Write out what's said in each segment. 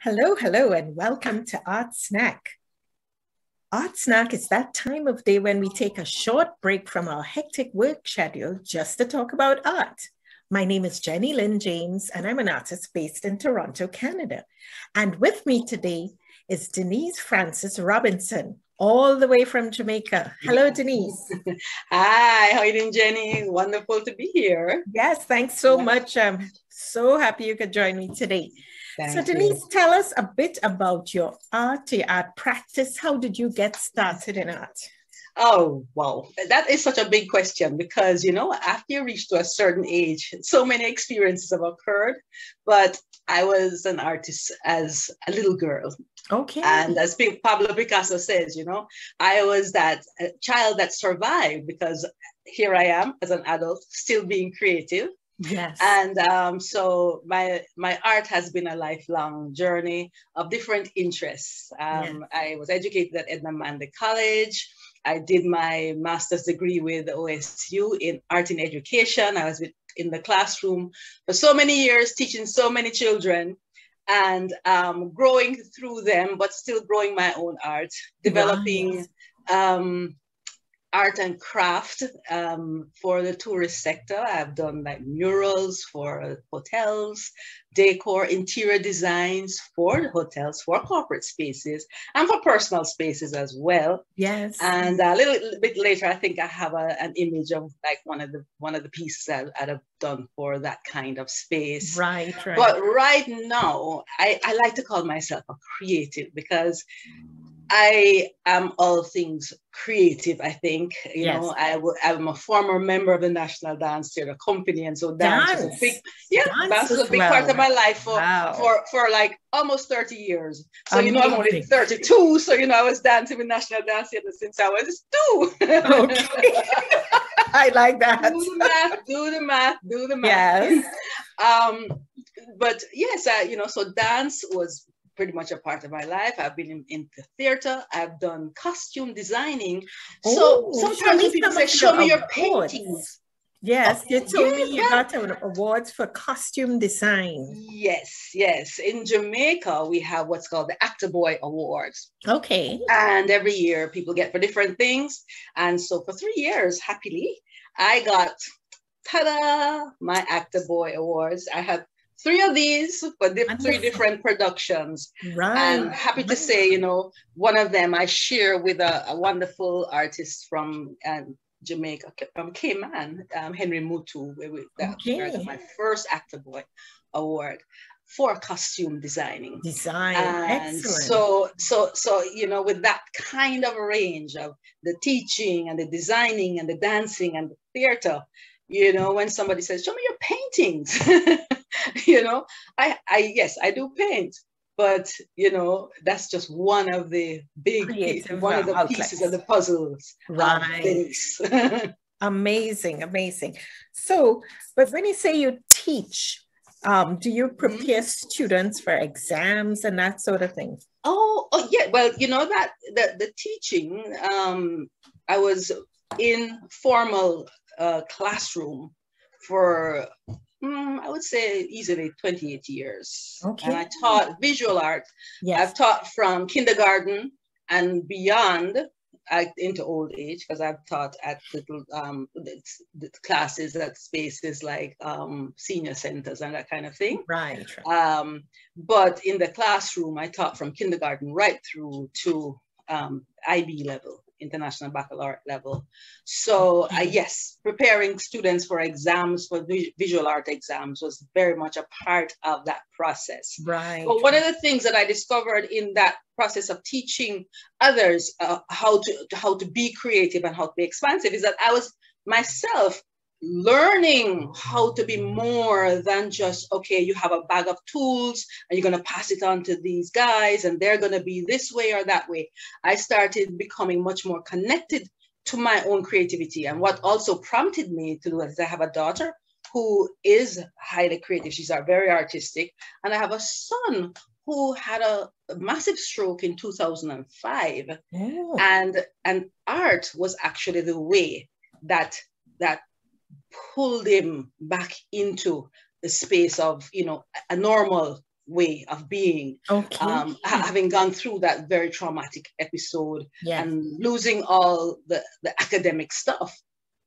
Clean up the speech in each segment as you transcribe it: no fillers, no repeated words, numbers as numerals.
Hello, hello, and welcome to Art Snack. Art Snack is that time of day when we take a short break from our hectic work schedule just to talk about art. My name is Jenny Lynn James, and I'm an artist based in Toronto, Canada. And with me today is Denise Francis-Robinson, all the way from Jamaica. Hello, Denise. Hi, how are you doing, Jenny? Wonderful to be here. Yes, thanks so much. I'm so happy you could join me today. So Thank Denise, you. tell us a bit about your art practice. How did you get started in art? Oh, wow. That is such a big question because, after you reach to a certain age, so many experiences have occurred. But I was an artist as a little girl. Okay. And as Pablo Picasso says, I was that child that survived because here I am as an adult still being creative. Yes. And so my art has been a lifelong journey of different interests. Yes. I was educated at Edna Manley College. I did my master's degree with OSU in art in education. I was in the classroom for so many years, teaching so many children and growing through them, but still growing my own art, developing art and craft for the tourist sector. I've done like murals for hotels, decor, interior designs for hotels, for corporate spaces, and for personal spaces as well. Yes. And a little bit later, I think I have an image of like one of the pieces I'd have done for that kind of space. Right. But right now, I like to call myself a creative because I am all things creative, I think. I'm a former member of the National Dance Theatre Company, and so dance was a big, dance was a big part of my life for like almost 30 years. So, I'm only 32, so, I was dancing with National Dance Theatre since I was 2. Okay. I like that. Do the math. Yes. But yes, so dance was pretty much a part of my life. I've been in the theater. I've done costume designing. So sometimes when people say, show me your paintings. Yes, you told me you got awards for costume design. Yes. In Jamaica, we have what's called the Actor Boy Awards. Okay. And every year people get for different things. And so for 3 years, happily, I got, ta-da, my Actor Boy Awards. I have 3 of these for 3 different productions. Right. And happy to say, one of them I share with a wonderful artist from Jamaica, from Cayman, Henry Mutu, where got my first Actor Boy Award for costume designing. And excellent. So with that kind of a range of the teaching and the designing and the dancing and the theater, when somebody says, show me your paintings, I do paint, but that's just one of the pieces of the puzzles. Right. Amazing. So, but when you say you teach, do you prepare students for exams and that sort of thing? Oh yeah. Well, that the teaching, I was in formal classroom for I would say easily 28 years. Okay. And I taught visual art. Yes. I've taught from kindergarten and beyond into old age, because I've taught at little the classes at spaces like senior centers and that kind of thing. Right. But in the classroom, I taught from kindergarten right through to IB level, International Baccalaureate level. So yes, preparing students for exams, for visual art exams, was very much a part of that process. Right. But one of the things that I discovered in that process of teaching others how to be creative and how to be expansive is that I was myself learning how to be more than just, okay, you have a bag of tools and you're going to pass it on to these guys and they're going to be this way or that way. I started becoming much more connected to my own creativity. And what also prompted me to do it is I have a daughter who is highly creative. She's very artistic. And I have a son who had a massive stroke in 2005. Oh. And art was actually the way that pulled him back into the space of, a normal way of being. Okay. Having gone through that very traumatic episode, Yes. and losing all the academic stuff,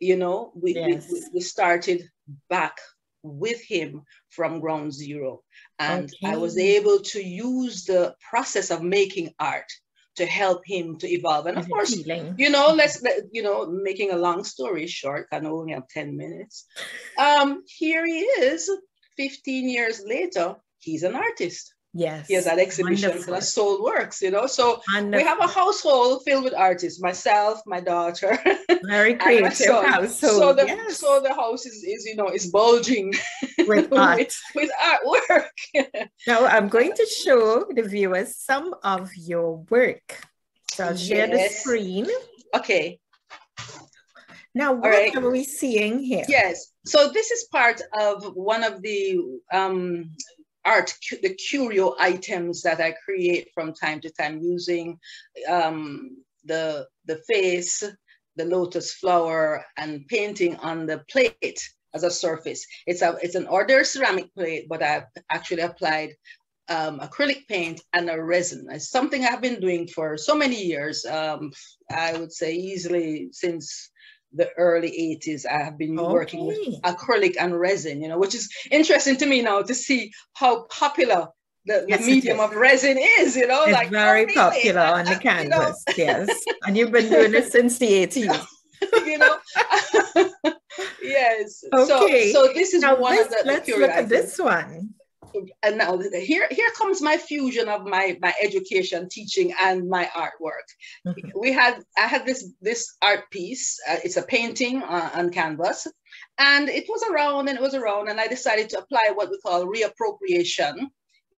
you know, we started back with him from ground zero. And I was able to use the process of making art to help him to evolve. And of course, you know, making a long story short, I only have 10 minutes. Here he is, 15 years later, he's an artist. Yes. He has that exhibition for Soul Works, you know. So we have a household filled with artists, myself, my daughter. Very creative household. So the house is you know, is bulging with art. with artwork. Now I'm going to show the viewers some of your work. So I'll share the screen. Okay. Now what are we seeing here? Yes. So this is part of one of the the curio items that I create from time to time, using the face, the lotus flower, and painting on the plate as a surface. It's an ordinary ceramic plate, but I've actually applied acrylic paint and a resin. It's something I've been doing for so many years. I would say easily since the early 80s, I have been working with acrylic and resin, you know, which is interesting to me now to see how popular the medium of resin is, you know. It's like very popular on the canvas, you know? Yes. And you've been doing it since the 80s. You know, yes. Okay. So this is now one of the let's look at this one. And now here comes my fusion of my education, teaching, and my artwork. Mm-hmm. I had this art piece. It's a painting on canvas, and it was around and I decided to apply what we call reappropriation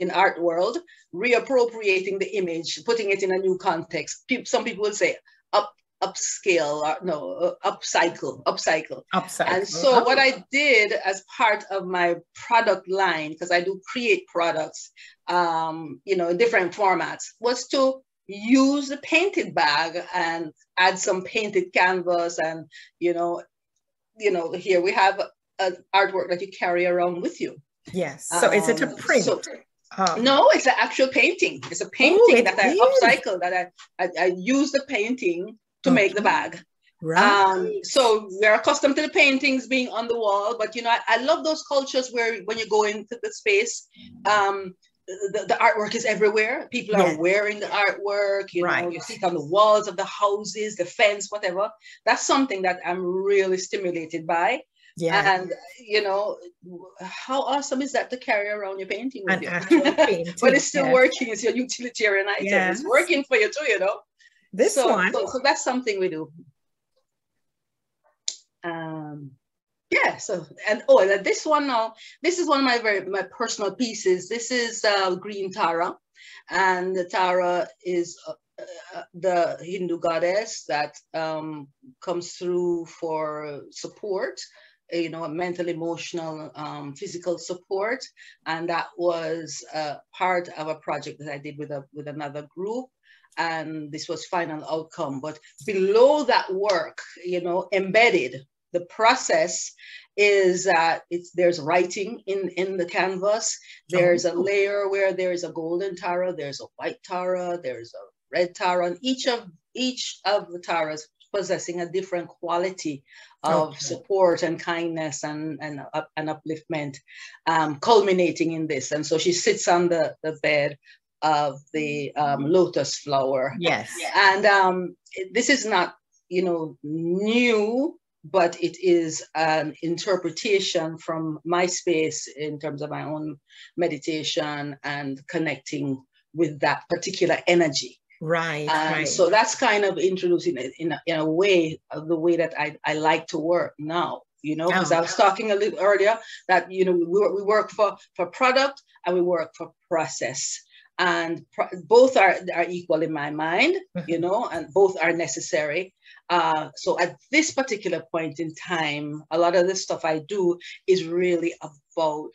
in art world, reappropriating the image, putting it in a new context. Some people would say upscale, or no, upcycle. And so what I did as part of my product line, because I do create products, you know, in different formats, was to use the painted bag and add some painted canvas. And, you know, here we have an artwork that you carry around with you. Yes. So is it a print? No, it's an actual painting. It's a painting that I upcycle, that I use the painting to make the bag. Right. So we're accustomed to the paintings being on the wall, but you know, I love those cultures where when you go into the space, the artwork is everywhere. People are wearing the artwork, you know, you see it on the walls of the houses, the fence, whatever. That's something that I'm really stimulated by. Yeah. And you know, how awesome is that to carry around your painting with you? Painting, but it's still working. It's your utilitarian item. Yes. It's working for you too, you know. So that's something we do. Yeah. So this one now. This is one of my personal pieces. This is green Tara, and the Tara is the Hindu goddess that comes through for support. You know, mental, emotional, physical support, and that was part of a project that I did with another group. And this was final outcome. But below that work, you know, embedded, the process is that there's writing in the canvas. There's a layer where there is a golden Tara, there's a white Tara, there's a red Tara, and each of the Taras possessing a different quality of support and kindness and upliftment, culminating in this. And so she sits on the bed of the lotus flower. Yes. And this is not, you know, new, but it is an interpretation from my space in terms of my own meditation and connecting with that particular energy. Right. So that's kind of introducing it in a way of the way that I like to work now, you know, because I was talking a little earlier that, you know, we work for product and we work for process. And both are equal in my mind, you know, and both are necessary. So at this particular point in time, a lot of the stuff I do is really about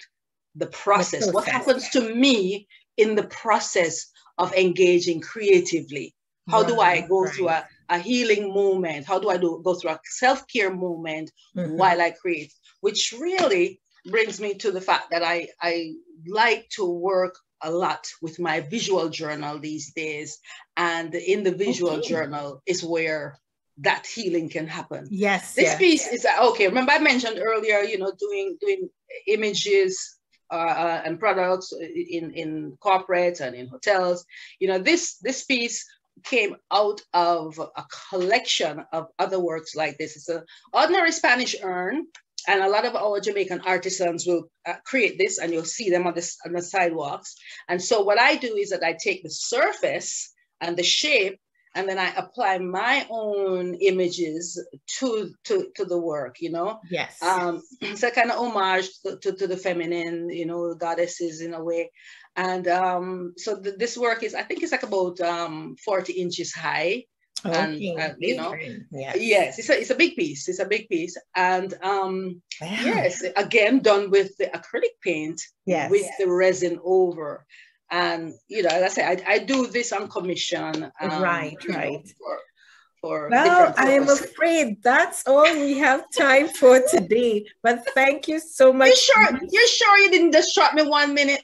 the process. What happens to me in the process of engaging creatively? How do I go through a healing moment? How do I go through a self-care moment while I create? Which really brings me to the fact that I like to work a lot with my visual journal these days. And in the visual journal is where that healing can happen. Yes. This piece is, okay, remember I mentioned earlier, you know, doing images and products in corporates and in hotels. You know, this piece came out of a collection of other works like this. It's an ordinary Spanish urn, and a lot of our Jamaican artisans will create this, and you'll see them on the sidewalks. And so what I do is that I take the surface and the shape, and then I apply my own images to the work, you know? Yes. It's a kind of homage to the feminine, you know, goddesses in a way. And so this work is, I think it's like about 40 inches high. Okay. And you know, yes, it's a big piece. It's a big piece. And yes, again, done with the acrylic paint, with the resin over. And, you know, as I say, I do this on commission. Right. Know, for well, I am afraid that's all we have time for today. But thank you so much. You're sure you didn't just short me 1 minute?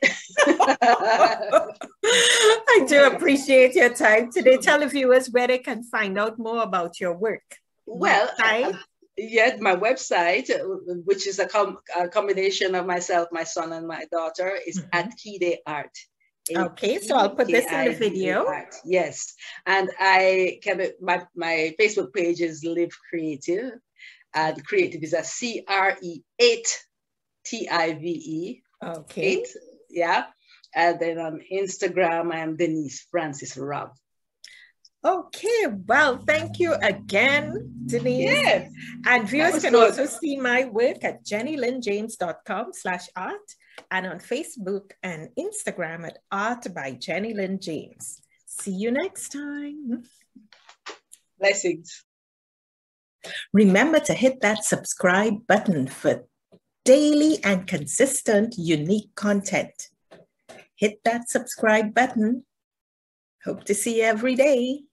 I do appreciate your time today. Tell the viewers where they can find out more about your work. Well, yeah, my website, which is a combination of myself, my son, and my daughter, is at Kide Art. Okay, so I'll put this in the video. Yes, and I can my Facebook page is Live Creative, and creative is a CRE8TIVE. Okay. 8, yeah, and then on Instagram I am Denise Francis-Robinson. Okay, well, thank you again, Denise. Yes. And viewers can also see my work at jennylynnjames.com/art and on Facebook and Instagram at Art by Jenny Lynn James. See you next time. Blessings. Remember to hit that subscribe button for daily and consistent unique content. Hit that subscribe button. Hope to see you every day.